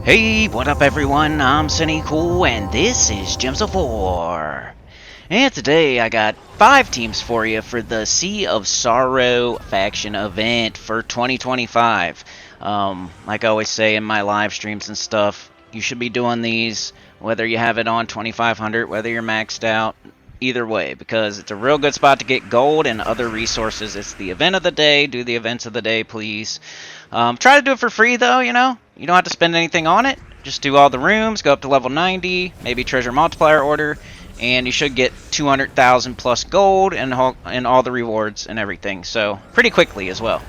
Hey, what up everyone? I'm Sinnycool and this is Gems of War. And today I got 5 teams for you for the Sea of Sorrow faction event for 2025. Like I always say in my live streams and stuff, you should be doing these whether you have it on 2500, whether you're maxed out, either way, because it's a real good spot to get gold and other resources. It's the event of the day. Do the events of the day, please. Try to do it for free, though, you know? You don't have to spend anything on it. Just do all the rooms, go up to level 90, maybe treasure multiplier order, and you should get 200,000 plus gold and all the rewards and everything. So, pretty quickly as well.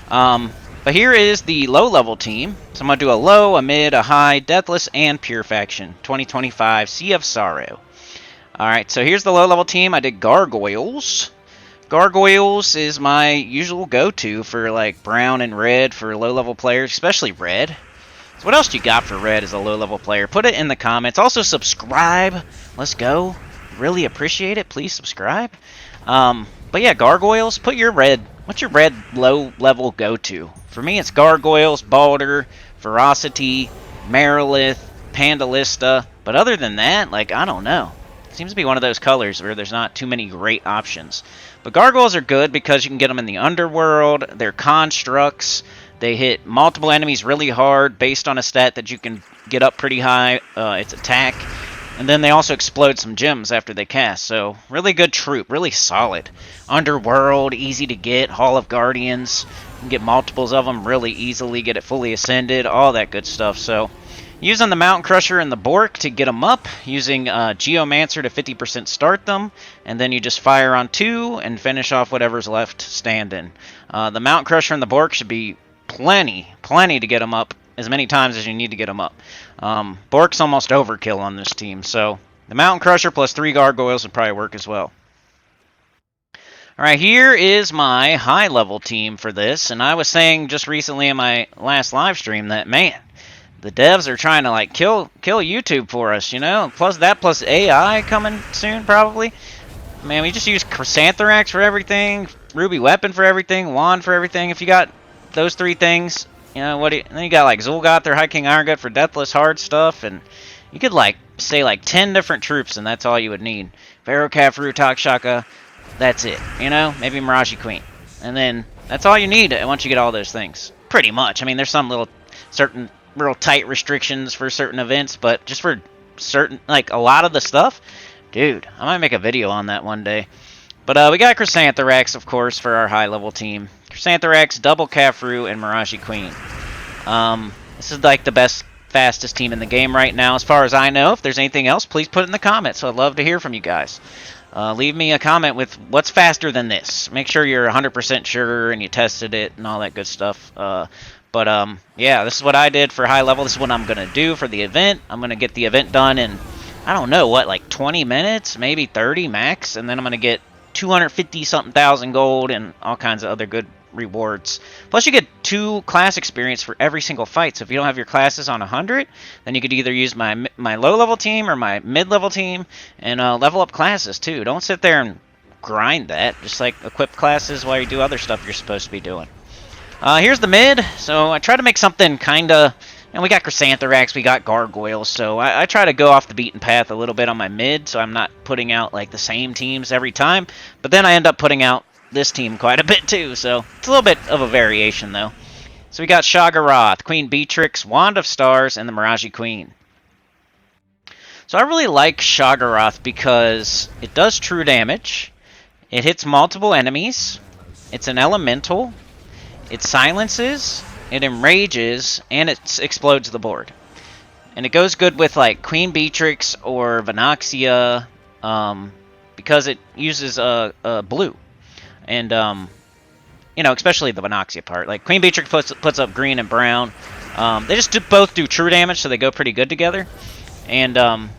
But here is the low-level team. So I'm going to do a low, a mid, a high, Deathless, and Pure Faction. 2025 Sea of Sorrow. Alright, so here's the low-level team. I did Gargoyles. Gargoyles is my usual go-to for like brown and red for low-level players, especially red. So what else do you got for red as a low-level player? Put it in the comments. Also subscribe. Let's go. Really appreciate it. Please subscribe. But yeah, Gargoyles. Put your red. What's your red low-level go-to? For me, it's Gargoyles, Balder, Ferocity, Marilith, Pandalista. But other than that, like, I don't know. Seems to be one of those colors where there's not too many great options. But Gargoyles are good because you can get them in the underworld. They're constructs. They hit multiple enemies really hard based on a stat that you can get up pretty high. It's attack. And then they also explode some gems after they cast. So really good troop. Really solid. Underworld, easy to get. Hall of Guardians. You can get multiples of them really easily. Get it fully ascended. All that good stuff. So using the Mountain Crusher and the Bork to get them up, using Geomancer to 50% start them, and then you just fire on 2 and finish off whatever's left standing. The Mountain Crusher and the Bork should be plenty to get them up as many times as you need to get them up. Bork's almost overkill on this team, so the Mountain Crusher plus 3 Gargoyles would probably work as well. Alright, here is my high-level team for this, and I was saying just recently in my last live stream that, man, the devs are trying to like kill YouTube for us, you know. Plus AI coming soon, probably. Man, we just use Chrysantherax for everything, Ruby Weapon for everything, Wand for everything. If you got those 3 things, you know then you got like Zul'Goth or High King Iron Gut for Deathless hard stuff, and you could like say like 10 different troops, and that's all you would need. Pharaoh Khafre, Shaka, that's it. You know, maybe Miraji Queen, and then that's all you need once you get all those things. Pretty much. I mean, there's some little certain real tight restrictions for certain events, but just for certain, like a lot of the stuff, dude, I might make a video on that one day. But we got Chrysantherax, of course, for our high-level team. Chrysantherax, Double Khafre, and Miraji Queen. This is like the best, fastest team in the game right now, as far as I know. If there's anything else, please put it in the comments. I'd love to hear from you guys. Leave me a comment with what's faster than this. Make sure you're 100% sure and you tested it and all that good stuff. But yeah, this is what I did for high level. This is what I'm going to do for the event. I'm going to get the event done in, I don't know, what, like 20 minutes? Maybe 30 max? And then I'm going to get 250-something thousand gold and all kinds of other good rewards. Plus, you get 2 class experience for every single fight. So if you don't have your classes on 100, then you could either use my low-level team or my mid-level team and level up classes, too. Don't sit there and grind that. Just, like, equip classes while you do other stuff you're supposed to be doing. Here's the mid, so I try to make something kinda, and we got Chrysantherax, we got Gargoyles, so I try to go off the beaten path a little bit on my mid, so I'm not putting out like the same teams every time, but then I end up putting out this team quite a bit too, so it's a little bit of a variation though. So we got Shaggorath, Queen Beatrix, Wand of Stars, and the Miraji Queen. So I really like Shaggorath because it does true damage, it hits multiple enemies, it's an elemental, it silences, it enrages, and it explodes the board. And it goes good with like Queen Beatrix or Vanaxia, because it uses blue. And, you know, especially the Vanaxia part. Like Queen Beatrix puts up green and brown. They just both do true damage, so they go pretty good together. And,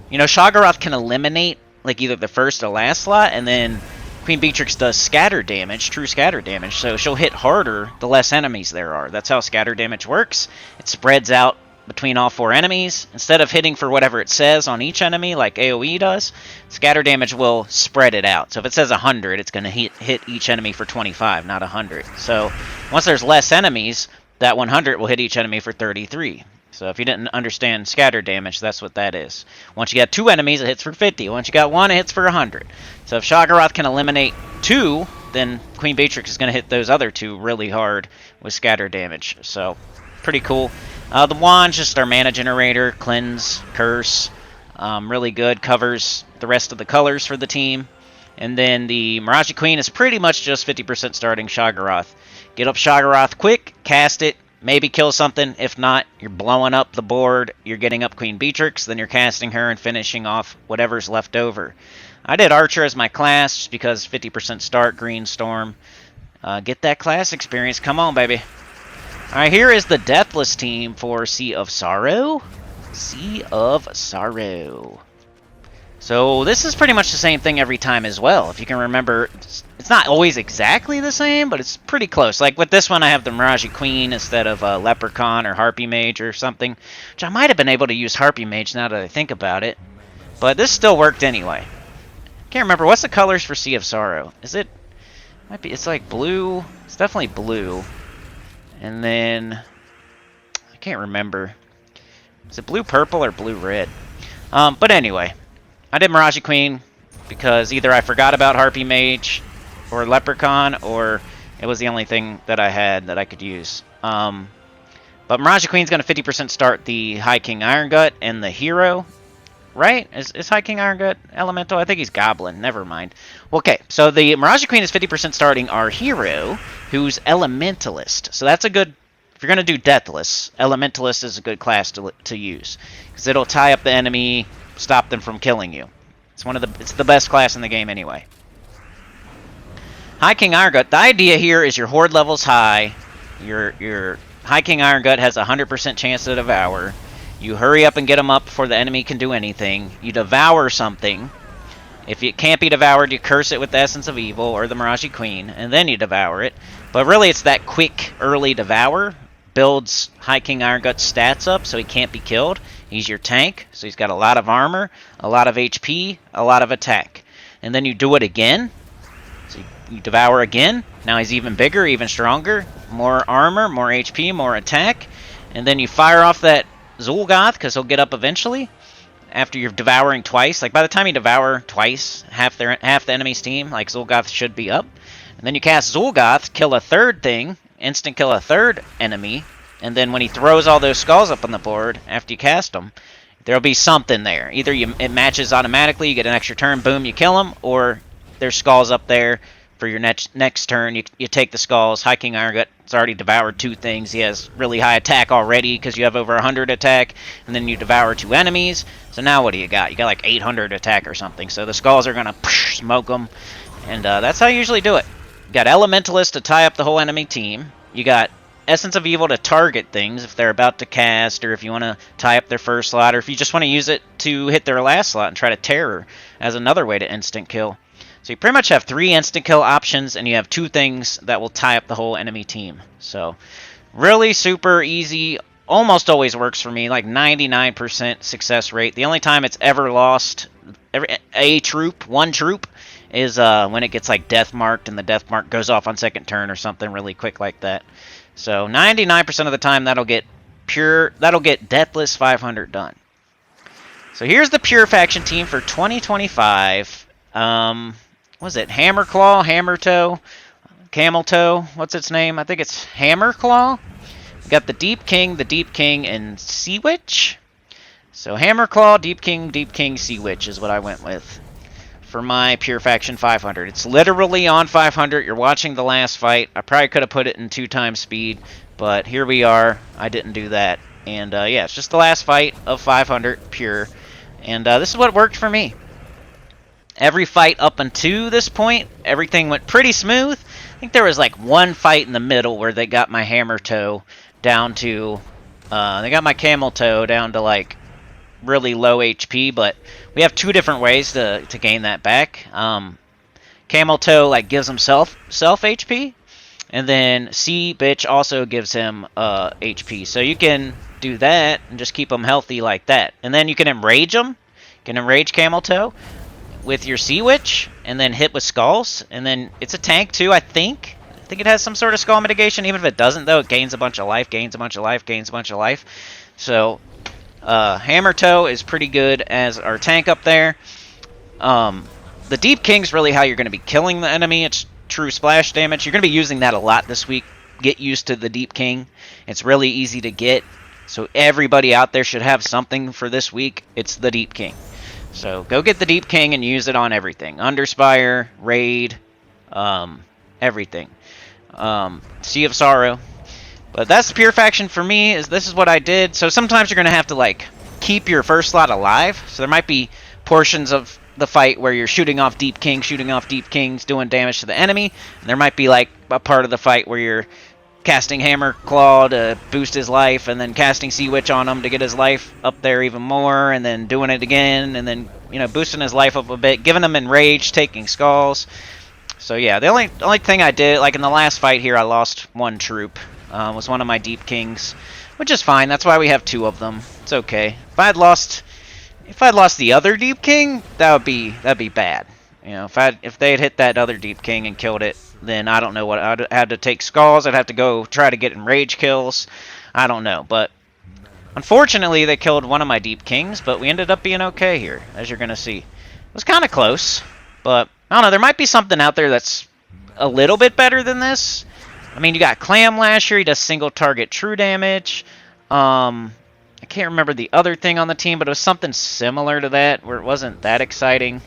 you know, Shaggorath can eliminate like either the first or last slot, and then Queen Beatrix does scatter damage, true scatter damage, so she'll hit harder the less enemies there are. That's how scatter damage works. It spreads out between all 4 enemies. Instead of hitting for whatever it says on each enemy, like AoE does, scatter damage will spread it out. So if it says 100, it's going to hit each enemy for 25, not 100. So once there's less enemies, that 100 will hit each enemy for 33. So if you didn't understand scatter damage, that's what that is. Once you got 2 enemies, it hits for 50. Once you got 1, it hits for 100. So if Shoggoth can eliminate 2, then Queen Beatrix is going to hit those other 2 really hard with scatter damage. So pretty cool. The wand's just our mana generator, cleanse, curse. Really good, covers the rest of the colors for the team. And then the Mirage Queen is pretty much just 50% starting Shoggoth. Get up Shoggoth quick, cast it, maybe kill something. If not, you're blowing up the board, you're getting up Queen Beatrix, then you're casting her and finishing off whatever's left over. I did Archer as my class just because 50% start, Green Storm. Get that class experience. Come on, baby. Alright, here is the Deathless team for Sea of Sorrow. Sea of Sorrow. So this is pretty much the same thing every time as well. If you can remember, it's not always exactly the same, but it's pretty close. Like with this one, I have the Mirage Queen instead of a Leprechaun or Harpy Mage or something, which I might have been able to use Harpy Mage now that I think about it. But this still worked anyway. Can't remember, what's the colors for Sea of Sorrow? Is it, might be, it's like blue, it's definitely blue. And then, I can't remember. Is it blue-purple or blue-red? But anyway, I did Mirage Queen because either I forgot about Harpy Mage or Leprechaun, or it was the only thing that I had that I could use. But Mirage Queen's going to 50% start the High King Iron Gut and the hero, right? Is High King Iron Gut elemental? I think he's Goblin. Never mind. Okay, so the Mirage Queen is 50% starting our hero, who's Elementalist. So that's a good... If you're going to do Deathless, Elementalist is a good class to use, because it'll tie up the enemy, stop them from killing you. It's the best class in the game anyway. High King Iron Gut. The idea here is your horde level's high. Your High King Iron Gut has a 100% chance to devour. You hurry up and get them up before the enemy can do anything. You devour something. If it can't be devoured, you curse it with the Essence of Evil or the Mirage Queen, and then you devour it. But really, it's that quick, early devour. Builds High King Iron Gut's stats up so he can't be killed. He's your tank, so he's got a lot of armor, a lot of HP, a lot of attack. And then you do it again. So you devour again. Now he's even bigger, even stronger. More armor, more HP, more attack. And then you fire off that Zul'Goth, because he'll get up eventually. After you're devouring twice. Like by the time you devour twice, half the enemy's team, like Zul'Goth should be up. And then you cast Zul'Goth, kill a third thing. Instant kill a third enemy, and then when he throws all those skulls up on the board after you cast them, there'll be something there. Either it matches automatically, you get an extra turn, boom, you kill them, or there's skulls up there for your next turn. You take the skulls. High King Iron Gut's already devoured 2 things. He has really high attack already because you have over 100 attack, and then you devour 2 enemies. So now what do you got? You got like 800 attack or something. So the skulls are gonna smoke them, and that's how you usually do it. You got Elementalist to tie up the whole enemy team. You got Essence of Evil to target things if they're about to cast, or if you want to tie up their first slot, or if you just want to use it to hit their last slot and try to terror as another way to instant kill. So you pretty much have 3 instant kill options, and you have 2 things that will tie up the whole enemy team. So really super easy. Almost always works for me, like 99% success rate. The only time it's ever lost one troop, is when it gets like death marked and the death mark goes off on second turn or something really quick like that. So 99% of the time that'll get Deathless 500 done. So here's the Pure Faction team for 2025. Was it Hammerclaw, Hammertoe, Camel Toe? What's its name? I think it's Hammerclaw. We got the Deep King, and Sea Witch. So Hammerclaw, Deep King, Sea Witch is what I went with for my Pure Faction 500. It's literally on 500. You're watching the last fight. I probably could have put it in 2 times speed, but here we are. I didn't do that. And yeah, it's just the last fight of 500 Pure. And this is what worked for me. Every fight up until this point, everything went pretty smooth. I think there was like 1 fight in the middle where they got my Hammer Toe down to... they got my Camel Toe down to like really low HP, but we have 2 different ways to gain that back. Camel Toe like gives himself HP, and then Sea Bitch also gives him HP. So you can do that and just keep him healthy like that. And then you can enrage him. You can enrage Camel Toe with your Sea Witch, and then hit with skulls. And then it's a tank too, I think. I think it has some sort of skull mitigation. Even if it doesn't, though, it gains a bunch of life, gains a bunch of life, gains a bunch of life. So Hammer Toe is pretty good as our tank up there. The Deep King's really how you're going to be killing the enemy. It's true splash damage. You're going to be using that a lot this week. Get used to the Deep King. It's really easy to get. So everybody out there should have something for this week. It's the Deep King. So go get the Deep King and use it on everything. Underspire, Raid, everything. Sea of Sorrow. But that's the pure faction for me. This is what I did. So sometimes you're going to have to like keep your first slot alive. So there might be portions of the fight where you're shooting off Deep Kings, doing damage to the enemy. And there might be like a part of the fight where you're casting Hammer Claw to boost his life, and then casting Sea Witch on him to get his life up there even more, and then doing it again, and then boosting his life up a bit, giving him Enrage, taking Skulls. So yeah, the only thing I did, like in the last fight here, I lost one troop. Was one of my Deep Kings, which is fine. That's why we have two of them. It's okay. If I'd lost the other Deep King, that'd be bad. If they had hit that other Deep King and killed it, then I don't know what I'd have to take Skulls. I'd have to go try to get Enrage kills. I don't know, but unfortunately they killed one of my Deep Kings, but we ended up being okay here, as you're gonna see. It was kind of close, but I don't know. There might be something out there that's a little bit better than this. I mean, you got Clam Lasher. He does single target true damage. I can't remember the other thing on the team, but it was something similar to that, where it wasn't that exciting.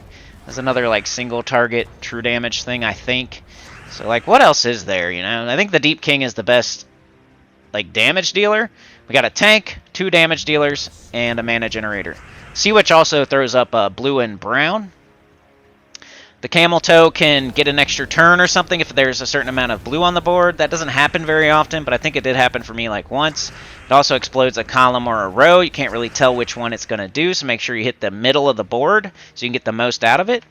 There's another like single target true damage thing, I think. So like, what else is there? I think the Deep King is the best like damage dealer. We got a tank, 2 damage dealers, and a mana generator. Sea Witch also throws up blue and brown. The Camel Toe can get an extra turn or something if there's a certain amount of blue on the board. That doesn't happen very often, but I think it did happen for me like once. It also explodes a column or a row. You can't really tell which one it's going to do, so make sure you hit the middle of the board so you can get the most out of it.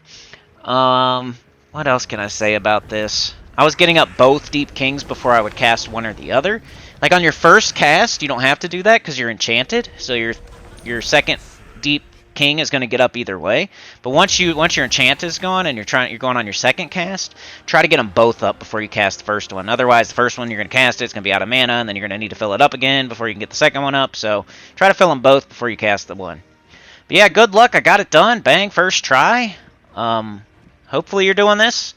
What else can I say about this? I was getting up both Deep Kings before I would cast one or the other. Like on your first cast, you don't have to do that because you're enchanted, so your second Deep King is going to get up either way. But once your enchant is gone and you're going on your second cast, try to get them both up before you cast the first one. Otherwise, the first one you're going to cast it's going to be out of mana, and then you're going to need to fill it up again before you can get the second one up. So try to fill them both before you cast the one. But yeah, good luck. I got it done. Bang, first try. Hopefully you're doing this,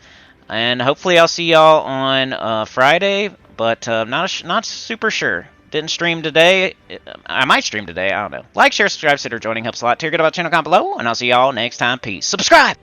and hopefully I'll see y'all on Friday. But not super sure. Didn't stream today. I might stream today. I don't know. Like, share, subscribe, consider joining. Helps a lot. Tell your good about the channel, comment below. And I'll see y'all next time. Peace. Subscribe!